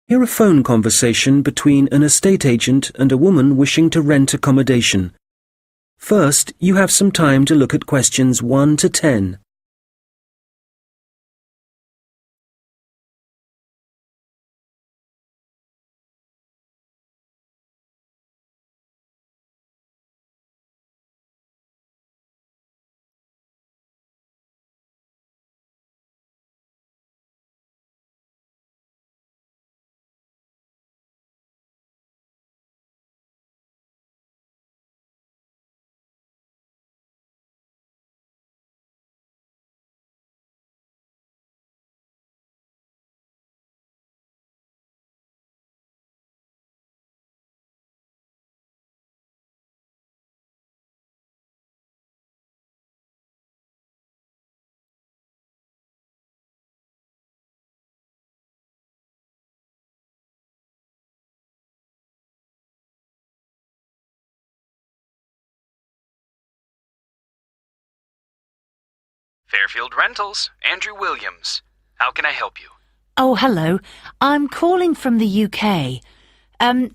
Hear a phone conversation between an estate agent and a woman wishing to rent accommodation. First, you have some time to look at questions 1 to 10. Fairfield Rentals, Andrew Williams. How can I help you? Oh, hello. I'm calling from the UK.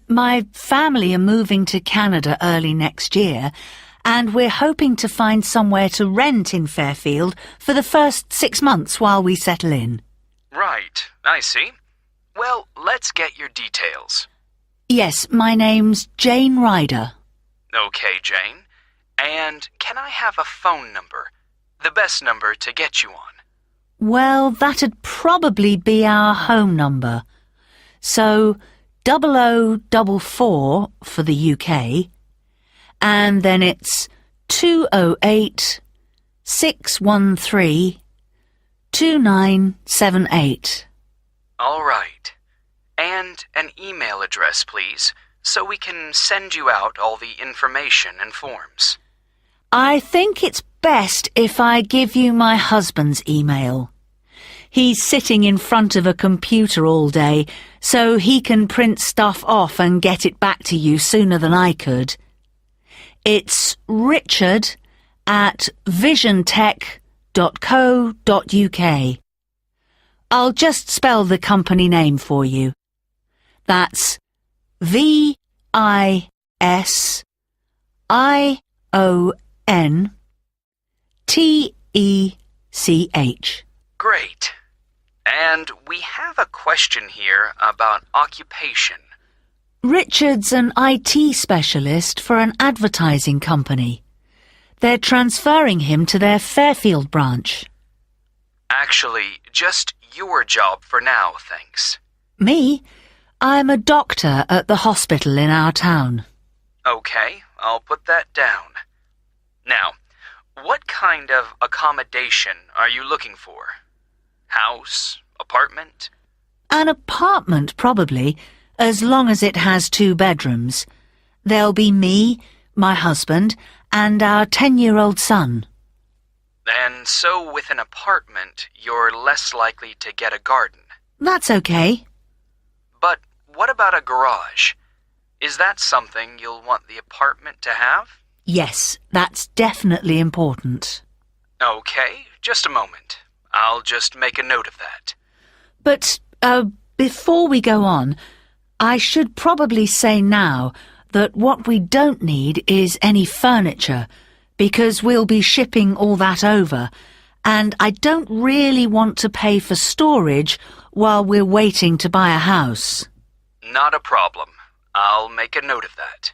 My family are moving to Canada early next year, and we're hoping to find somewhere to rent in Fairfield for the first 6 months while we settle in. Right, I see. Well, let's get your details. Yes, my name's Jane Ryder. Okay, Jane. And can I have a phone number? The best number to get you on. Well, that'd probably be our home number. So, 0044 for the UK, and then it's 208 613 2978. All right. And an email address, please, so we can send you out all the information and forms. I think it's best if I give you my husband's email. He's sitting in front of a computer all day, so he can print stuff off and get it back to you sooner than I could. It's richard@visiontech.co.uk. I'll just spell the company name for you. That's VISIONTECH. Great. And we have a question here about occupation. Richard's an IT specialist for an advertising company. They're transferring him to their Fairfield branch. Actually, just your job for now, thanks. Me? I'm a doctor at the hospital in our town. Okay, I'll put that down. Now, what kind of accommodation are you looking for? House? Apartment? An apartment, probably, as long as it has 2 bedrooms. There'll be me, my husband, and our 10-year-old son. And so with an apartment, you're less likely to get a garden. That's okay. But what about a garage? Is that something you'll want the apartment to have? Yes, that's definitely important. Okay, just a moment. I'll just make a note of that. But, before we go on, I should probably say now that what we don't need is any furniture, because we'll be shipping all that over, and I don't really want to pay for storage while we're waiting to buy a house. Not a problem. I'll make a note of that.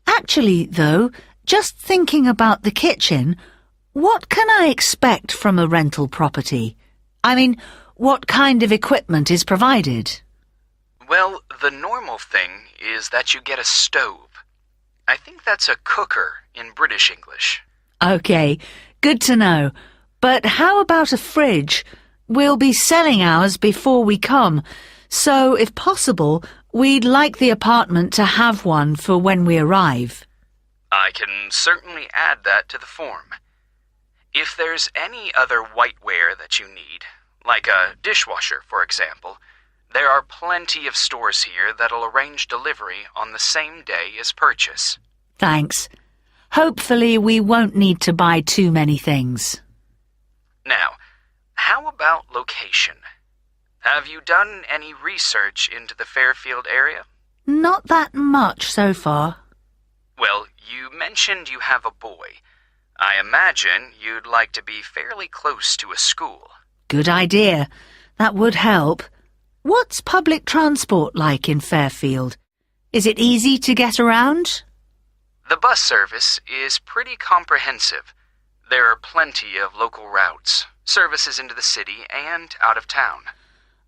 Actually, though, just thinking about the kitchen, what can I expect from a rental property? I mean, what kind of equipment is provided? Well, the normal thing is that you get a stove. I think that's a cooker in British English. Okay, good to know. But how about a fridge? We'll be selling ours before we come, so if possible, we'd like the apartment to have one for when we arrive. I can certainly add that to the form. If there's any other whiteware that you need, like a dishwasher, for example, there are plenty of stores here that'll arrange delivery on the same day as purchase. Thanks. Hopefully we won't need to buy too many things. Now, how about location? Have you done any research into the Fairfield area? Not that much so far. Well, you mentioned you have a boy. I imagine you'd like to be fairly close to a school. Good idea. That would help. What's public transport like in Fairfield? Is it easy to get around? The bus service is pretty comprehensive. There are plenty of local routes, services into the city and out of town.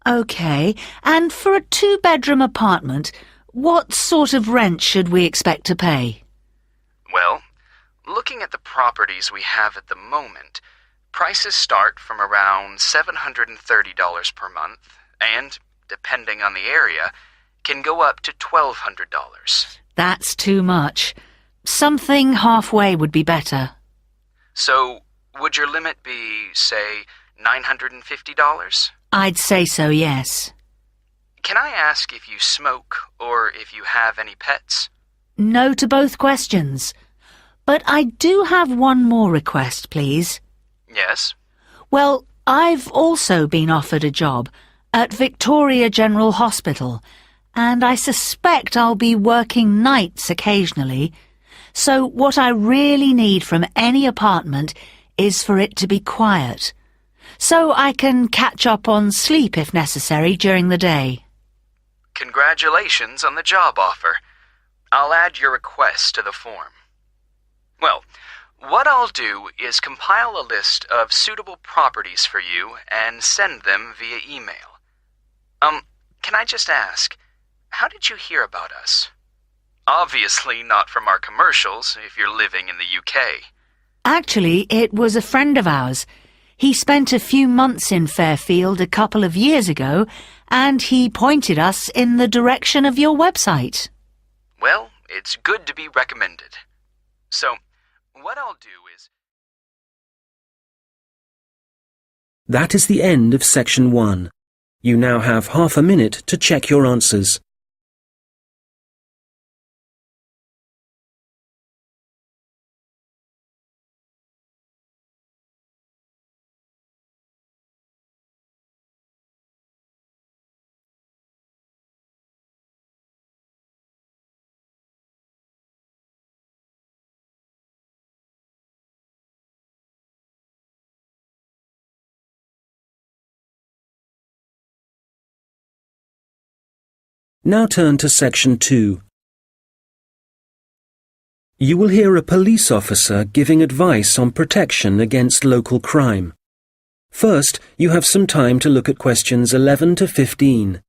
OK, and for a two-bedroom apartment, what sort of rent should we expect to pay? Well, looking at the properties we have at the moment, prices start from around $730 per month and, depending on the area, can go up to $1,200. That's too much. Something halfway would be better. So, would your limit be, say, $950? I'd say so, yes. Can I ask if you smoke or if you have any pets? No to both questions. But I do have one more request, please. Yes? Well, I've also been offered a job at Victoria General Hospital, and I suspect I'll be working nights occasionally. So what I really need from any apartment is for it to be quiet, so I can catch up on sleep if necessary during the day. Congratulations on the job offer. I'll add your request to the form. Well, what I'll do is compile a list of suitable properties for you and send them via email. Can I just ask, how did you hear about us? Obviously not from our commercials if you're living in the UK. Actually, it was a friend of ours. He spent a few months in Fairfield a couple of years ago, and he pointed us in the direction of your website. Well, it's good to be recommended. So, what I'll do is... That is the end of section 1. You now have half a minute to check your answers. Now turn to section 2. You will hear a police officer giving advice on protection against local crime. First, you have some time to look at questions 11 to 15.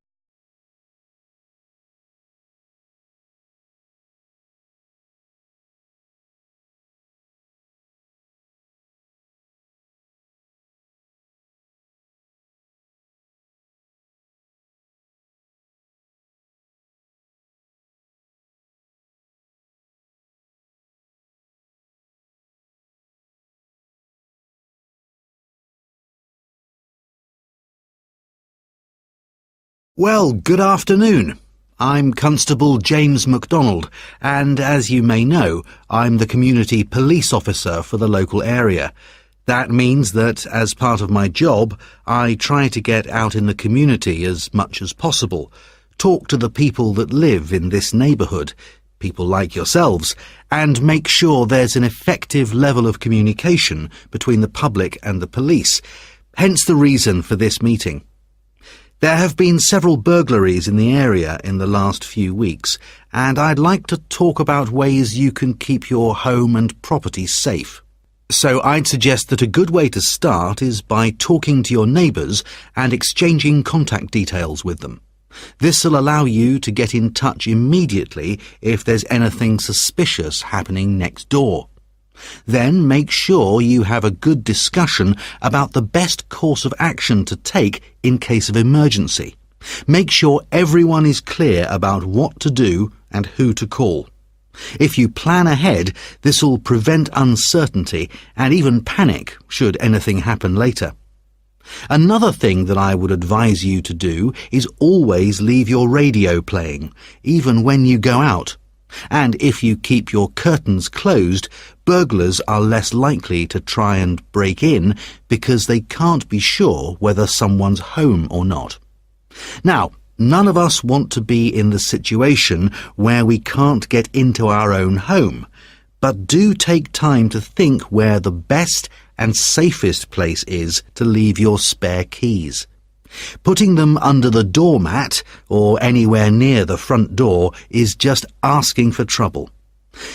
Well, good afternoon. I'm Constable James MacDonald, and as you may know, I'm the community police officer for the local area. That means that, as part of my job, I try to get out in the community as much as possible, talk to the people that live in this neighbourhood, people like yourselves, and make sure there's an effective level of communication between the public and the police, hence the reason for this meeting. There have been several burglaries in the area in the last few weeks, and I'd like to talk about ways you can keep your home and property safe. So I'd suggest that a good way to start is by talking to your neighbours and exchanging contact details with them. This will allow you to get in touch immediately if there's anything suspicious happening next door. Then make sure you have a good discussion about the best course of action to take in case of emergency. Make sure everyone is clear about what to do and who to call. If you plan ahead, this will prevent uncertainty and even panic should anything happen later. Another thing that I would advise you to do is always leave your radio playing, even when you go out. And if you keep your curtains closed, burglars are less likely to try and break in because they can't be sure whether someone's home or not. Now, none of us want to be in the situation where we can't get into our own home, but do take time to think where the best and safest place is to leave your spare keys. Putting them under the doormat or anywhere near the front door is just asking for trouble.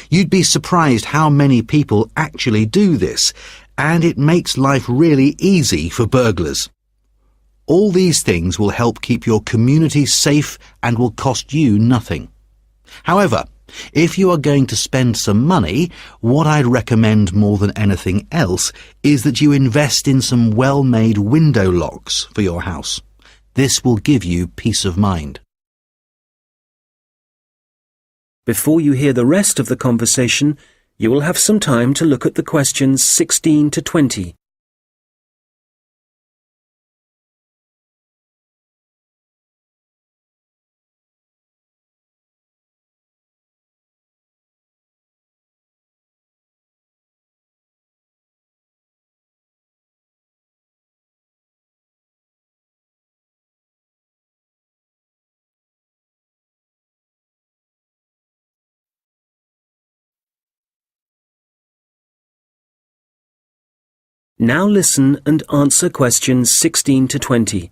You'd be surprised how many people actually do this, and it makes life really easy for burglars. All these things will help keep your community safe and will cost you nothing. However, if you are going to spend some money, what I'd recommend more than anything else is that you invest in some well-made window locks for your house. This will give you peace of mind. Before you hear the rest of the conversation, you will have some time to look at the questions 16 to 20. Now listen and answer questions 16 to 20.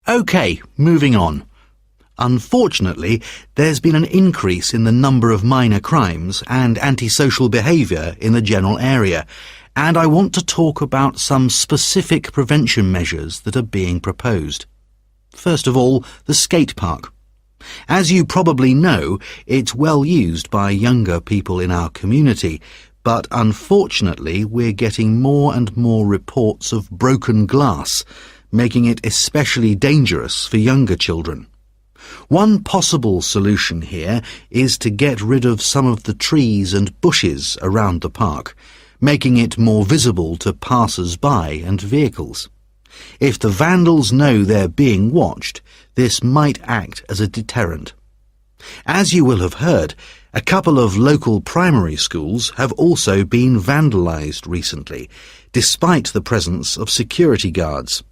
OK, moving on. Unfortunately, there's been an increase in the number of minor crimes and antisocial behaviour in the general area, and I want to talk about some specific prevention measures that are being proposed. First of all, the skate park. As you probably know, it's well used by younger people in our community, but unfortunately we're getting more and more reports of broken glass, making it especially dangerous for younger children. One possible solution here is to get rid of some of the trees and bushes around the park, making it more visible to passers-by and vehicles. If the vandals know they're being watched, this might act as a deterrent. As you will have heard, a couple of local primary schools have also been vandalised recently, despite the presence of security guards.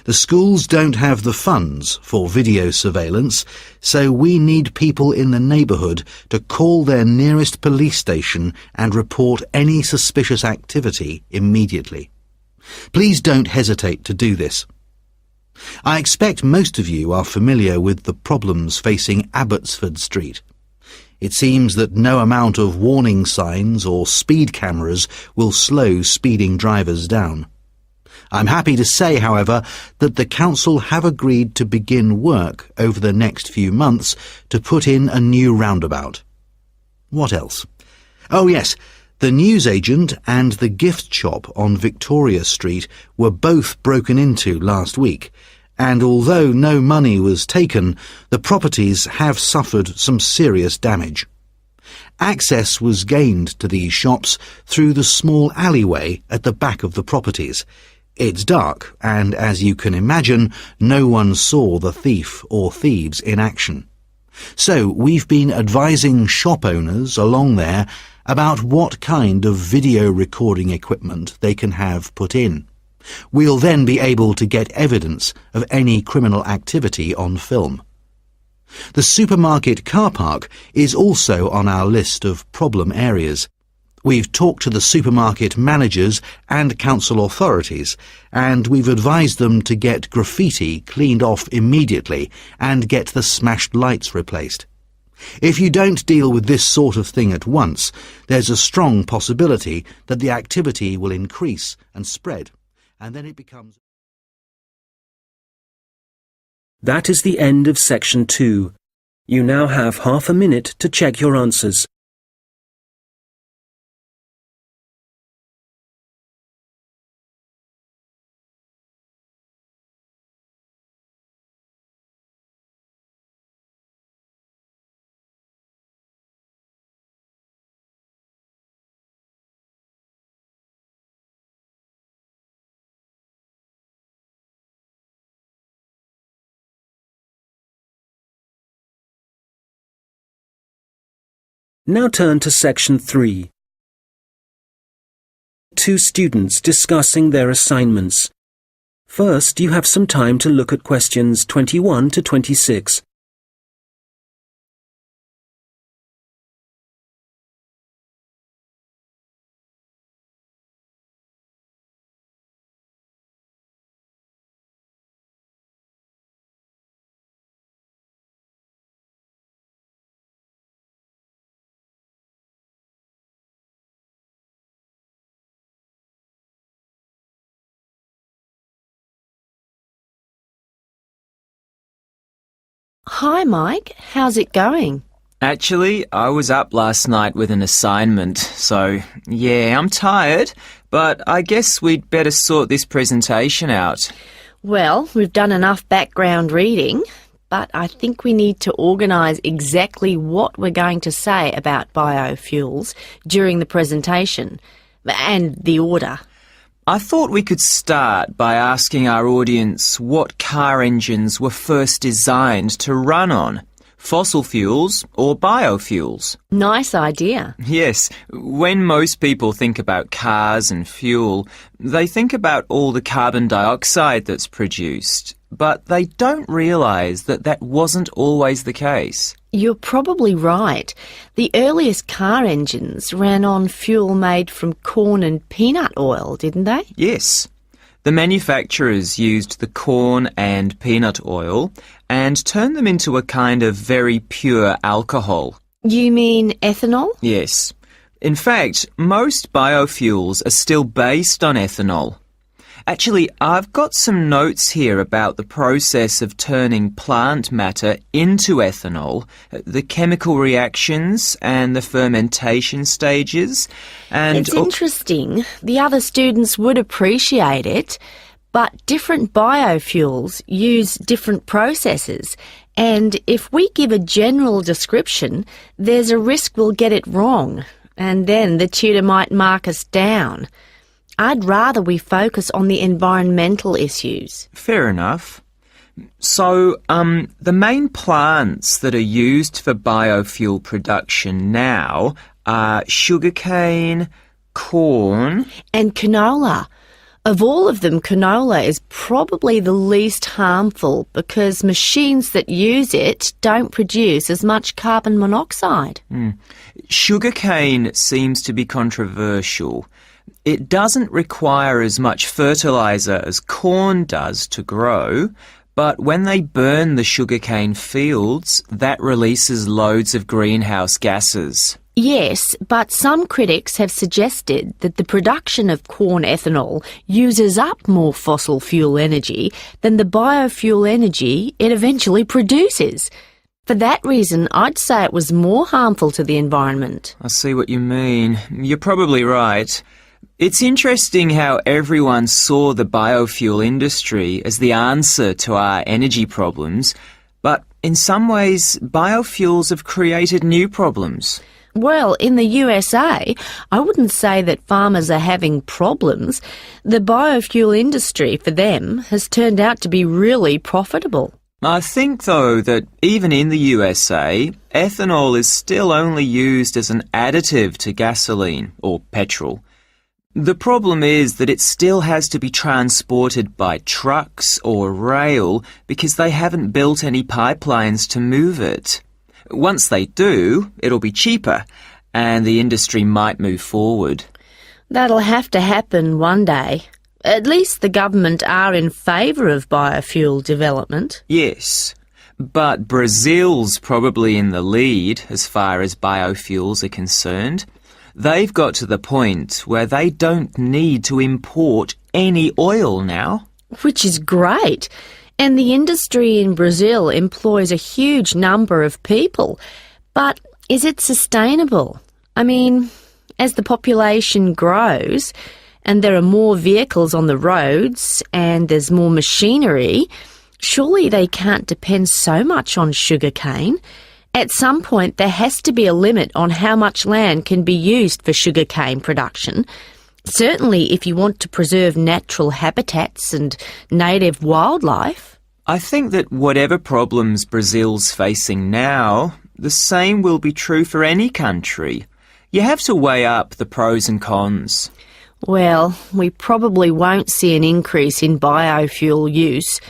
The schools don't have the funds for video surveillance, so we need people in the neighbourhood to call their nearest police station and report any suspicious activity immediately. Please don't hesitate to do this. I expect most of you are familiar with the problems facing Abbotsford Street. It seems that no amount of warning signs or speed cameras will slow speeding drivers down. I'm happy to say, however, that the council have agreed to begin work over the next few months to put in a new roundabout. What else? Oh yes, the newsagent and the gift shop on Victoria Street were both broken into last week, and although no money was taken, the properties have suffered some serious damage. Access was gained to these shops through the small alleyway at the back of the properties. It's dark, and as you can imagine, no one saw the thief or thieves in action. So we've been advising shop owners along there about what kind of video recording equipment they can have put in. We'll then be able to get evidence of any criminal activity on film. The supermarket car park is also on our list of problem areas. We've talked to the supermarket managers and council authorities, and we've advised them to get graffiti cleaned off immediately and get the smashed lights replaced. If you don't deal with this sort of thing at once, there's a strong possibility that the activity will increase and spread, and then it becomes... That is the end of section 2. You now have half a minute to check your answers. Now turn to section 3. 2 students discussing their assignments. First, you have some time to look at questions 21 to 26. Hi, Mike. How's it going? Actually, I was up last night with an assignment, so yeah, I'm tired, but I guess we'd better sort this presentation out. Well, we've done enough background reading, but I think we need to organise exactly what we're going to say about biofuels during the presentation, and the order. I thought we could start by asking our audience what car engines were first designed to run on, fossil fuels or biofuels. Nice idea. Yes, when most people think about cars and fuel, they think about all the carbon dioxide that's produced, but they don't realise that that wasn't always the case. You're probably right. The earliest car engines ran on fuel made from corn and peanut oil, didn't they? Yes. The manufacturers used the corn and peanut oil and turned them into a kind of very pure alcohol. You mean ethanol? Yes. In fact, most biofuels are still based on ethanol. Actually, I've got some notes here about the process of turning plant matter into ethanol, the chemical reactions and the fermentation stages, and... It's interesting. The other students would appreciate it, but different biofuels use different processes, and if we give a general description, there's a risk we'll get it wrong, and then the tutor might mark us down. I'd rather we focus on the environmental issues. Fair enough. So, the main plants that are used for biofuel production now are sugarcane, corn... and canola. Of all of them, canola is probably the least harmful because machines that use it don't produce as much carbon monoxide. Sugarcane seems to be controversial. It doesn't require as much fertiliser as corn does to grow, but when they burn the sugarcane fields, that releases loads of greenhouse gases. Yes, but some critics have suggested that the production of corn ethanol uses up more fossil fuel energy than the biofuel energy it eventually produces. For that reason, I'd say it was more harmful to the environment. I see what you mean. You're probably right. It's interesting how everyone saw the biofuel industry as the answer to our energy problems, but in some ways, biofuels have created new problems. Well, in the USA, I wouldn't say that farmers are having problems. The biofuel industry, for them, has turned out to be really profitable. I think, though, that even in the USA, ethanol is still only used as an additive to gasoline or petrol. The problem is that it still has to be transported by trucks or rail because they haven't built any pipelines to move it. Once they do, it'll be cheaper, and the industry might move forward. That'll have to happen one day. At least the government are in favour of biofuel development. Yes, but Brazil's probably in the lead as far as biofuels are concerned. They've got to the point where they don't need to import any oil now. Which is great. And the industry in Brazil employs a huge number of people. But is it sustainable? I mean, as the population grows and there are more vehicles on the roads and there's more machinery, surely they can't depend so much on sugarcane. At some point, there has to be a limit on how much land can be used for sugarcane production. Certainly if you want to preserve natural habitats and native wildlife. I think that whatever problems Brazil's facing now, the same will be true for any country. You have to weigh up the pros and cons. Well, we probably won't see an increase in biofuel use.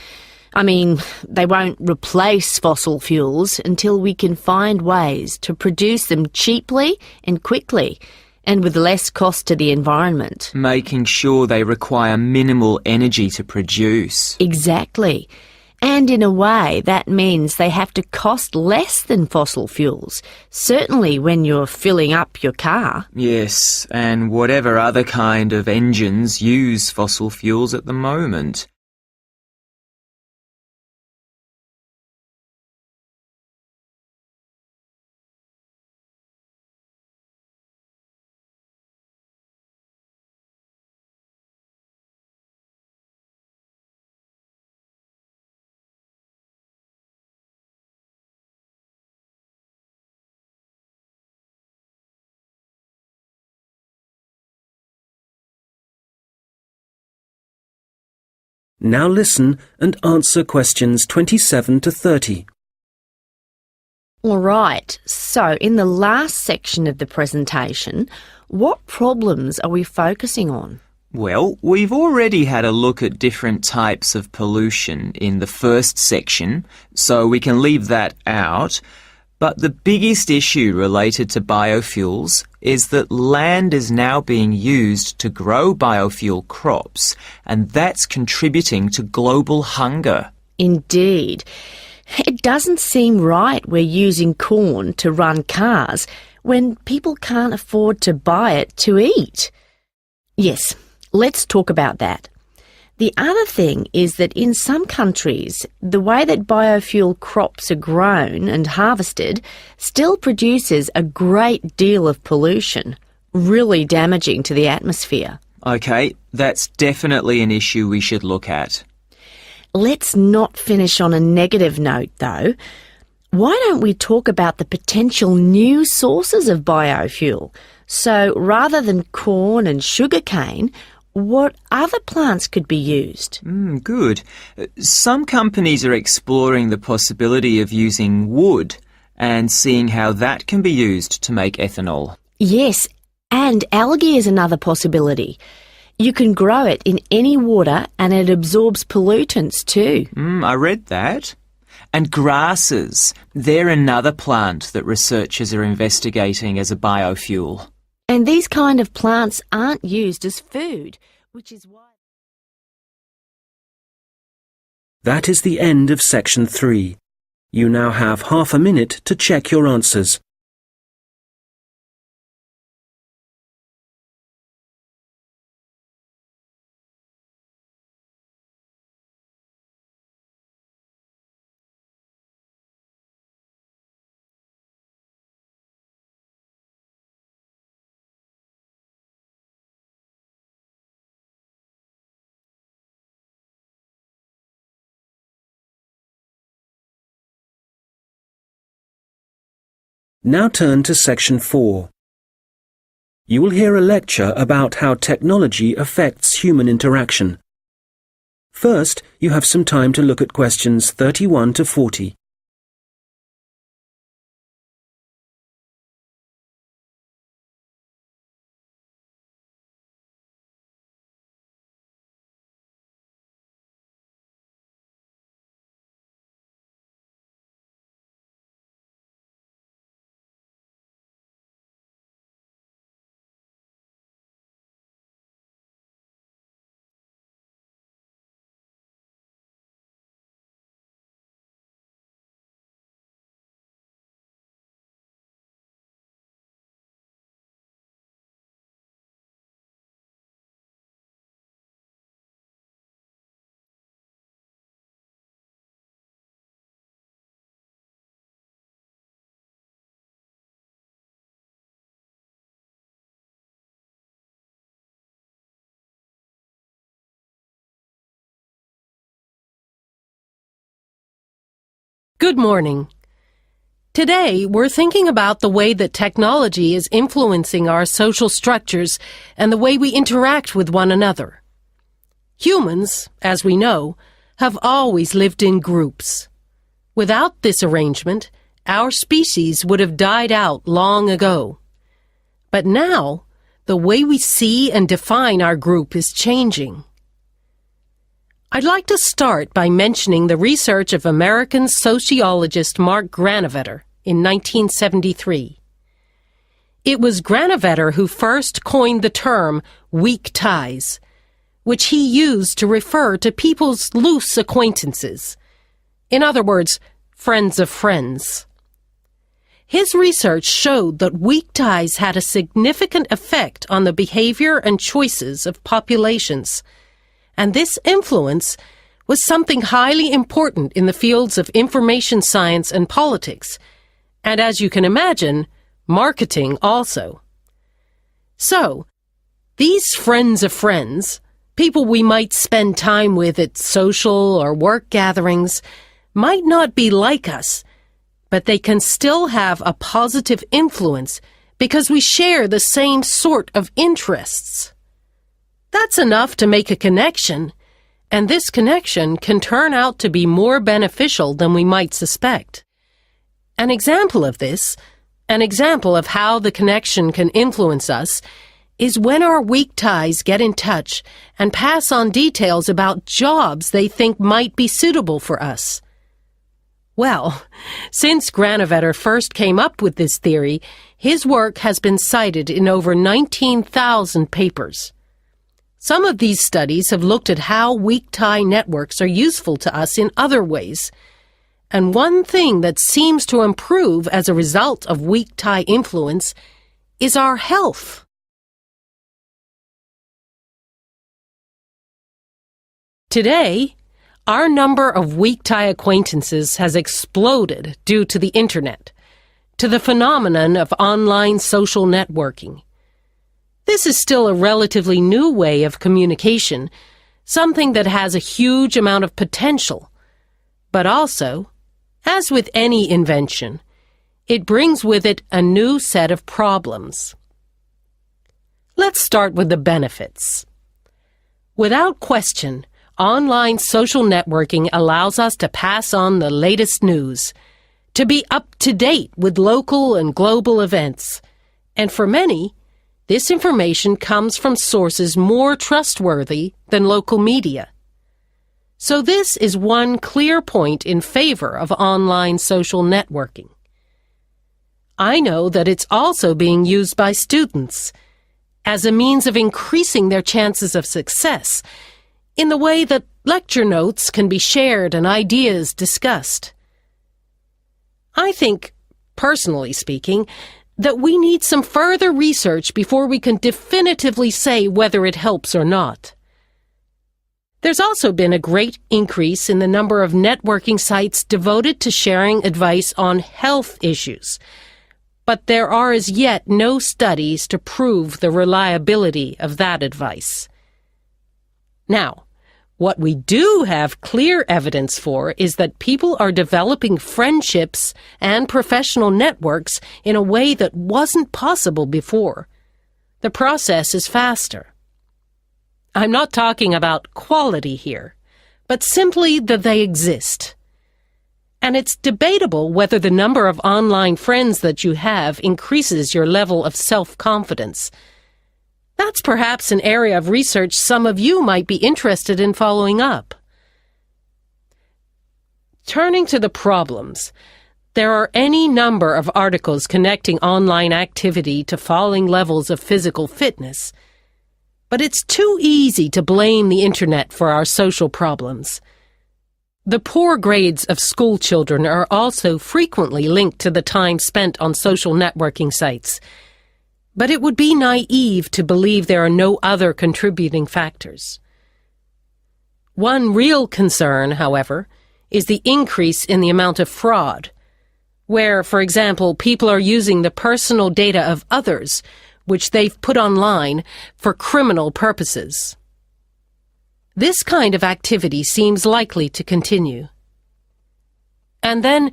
I mean, they won't replace fossil fuels until we can find ways to produce them cheaply and quickly, and with less cost to the environment. Making sure they require minimal energy to produce. Exactly. And in a way, that means they have to cost less than fossil fuels, certainly when you're filling up your car. Yes, and whatever other kind of engines use fossil fuels at the moment. Now listen and answer questions 27 to 30. All right, so in the last section of the presentation, what problems are we focusing on? Well, we've already had a look at different types of pollution in the first section, so we can leave that out. But the biggest issue related to biofuels is that land is now being used to grow biofuel crops, and that's contributing to global hunger. Indeed. It doesn't seem right we're using corn to run cars when people can't afford to buy it to eat. Yes, let's talk about that. The other thing is that in some countries, the way that biofuel crops are grown and harvested still produces a great deal of pollution, really damaging to the atmosphere. OK, that's definitely an issue we should look at. Let's not finish on a negative note, though. Why don't we talk about the potential new sources of biofuel? So rather than corn and sugarcane, what other plants could be used? Good. Some companies are exploring the possibility of using wood and seeing how that can be used to make ethanol. Yes, and algae is another possibility. You can grow it in any water and it absorbs pollutants too. I read that. And grasses, they're another plant that researchers are investigating as a biofuel. And these kind of plants aren't used as food, which is why... That is the end of section 3. You now have half a minute to check your answers. Now turn to section 4. You will hear a lecture about how technology affects human interaction. First, you have some time to look at questions 31 to 40. Good morning. Today, we're thinking about the way that technology is influencing our social structures and the way we interact with one another. Humans, as we know, have always lived in groups. Without this arrangement, our species would have died out long ago. But now, the way we see and define our group is changing. I'd like to start by mentioning the research of American sociologist Mark Granovetter in 1973. It was Granovetter who first coined the term weak ties, which he used to refer to people's loose acquaintances. In other words, friends of friends. His research showed that weak ties had a significant effect on the behavior and choices of populations, and this influence was something highly important in the fields of information science and politics, and as you can imagine, marketing also. So, these friends of friends, people we might spend time with at social or work gatherings, might not be like us, but they can still have a positive influence because we share the same sort of interests. That's enough to make a connection, and this connection can turn out to be more beneficial than we might suspect. An example of this, an example of how the connection can influence us, is when our weak ties get in touch and pass on details about jobs they think might be suitable for us. Well, since Granovetter first came up with this theory, his work has been cited in over 19,000 papers. Some of these studies have looked at how weak tie networks are useful to us in other ways. And one thing that seems to improve as a result of weak tie influence is our health. Today, our number of weak tie acquaintances has exploded due to the Internet, to the phenomenon of online social networking. This is still a relatively new way of communication, something that has a huge amount of potential. But also, as with any invention, it brings with it a new set of problems. Let's start with the benefits. Without question, online social networking allows us to pass on the latest news, to be up to date with local and global events, and for many, this information comes from sources more trustworthy than local media. So this is one clear point in favor of online social networking. I know that it's also being used by students as a means of increasing their chances of success in the way that lecture notes can be shared and ideas discussed. I think, personally speaking, that we need some further research before we can definitively say whether it helps or not. There's also been a great increase in the number of networking sites devoted to sharing advice on health issues, but there are as yet no studies to prove the reliability of that advice. Now, what we do have clear evidence for is that people are developing friendships and professional networks in a way that wasn't possible before. The process is faster. I'm not talking about quality here, but simply that they exist. And it's debatable whether the number of online friends that you have increases your level of self-confidence. That's perhaps an area of research some of you might be interested in following up. Turning to the problems, there are any number of articles connecting online activity to falling levels of physical fitness. But it's too easy to blame the Internet for our social problems. The poor grades of school children are also frequently linked to the time spent on social networking sites. But it would be naive to believe there are no other contributing factors. One real concern, however, is the increase in the amount of fraud, where, for example, people are using the personal data of others, which they've put online, for criminal purposes. This kind of activity seems likely to continue. And then,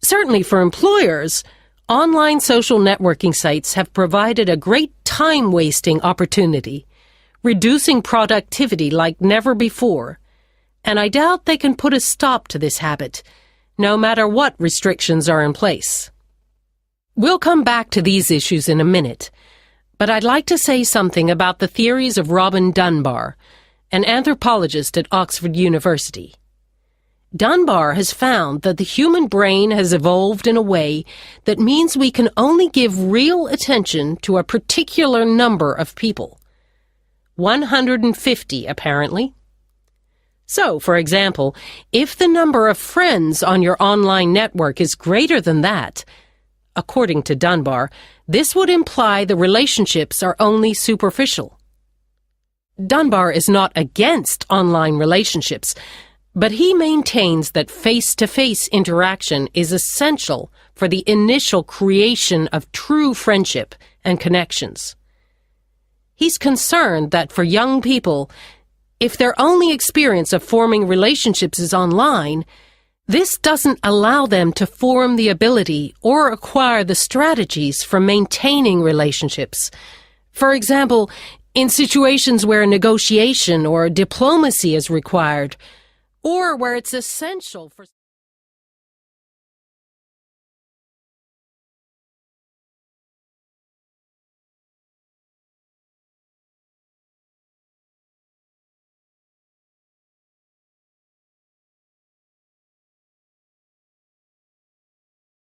certainly for employers, online social networking sites have provided a great time-wasting opportunity, reducing productivity like never before, and I doubt they can put a stop to this habit, no matter what restrictions are in place. We'll come back to these issues in a minute, but I'd like to say something about the theories of Robin Dunbar, an anthropologist at Oxford University. Dunbar has found that the human brain has evolved in a way that means we can only give real attention to a particular number of people. 150, apparently. So, for example, if the number of friends on your online network is greater than that, according to Dunbar, this would imply the relationships are only superficial. Dunbar is not against online relationships, but he maintains that face-to-face interaction is essential for the initial creation of true friendship and connections. He's concerned that for young people, if their only experience of forming relationships is online, this doesn't allow them to form the ability or acquire the strategies for maintaining relationships. For example, in situations where negotiation or diplomacy is required, or where it's essential for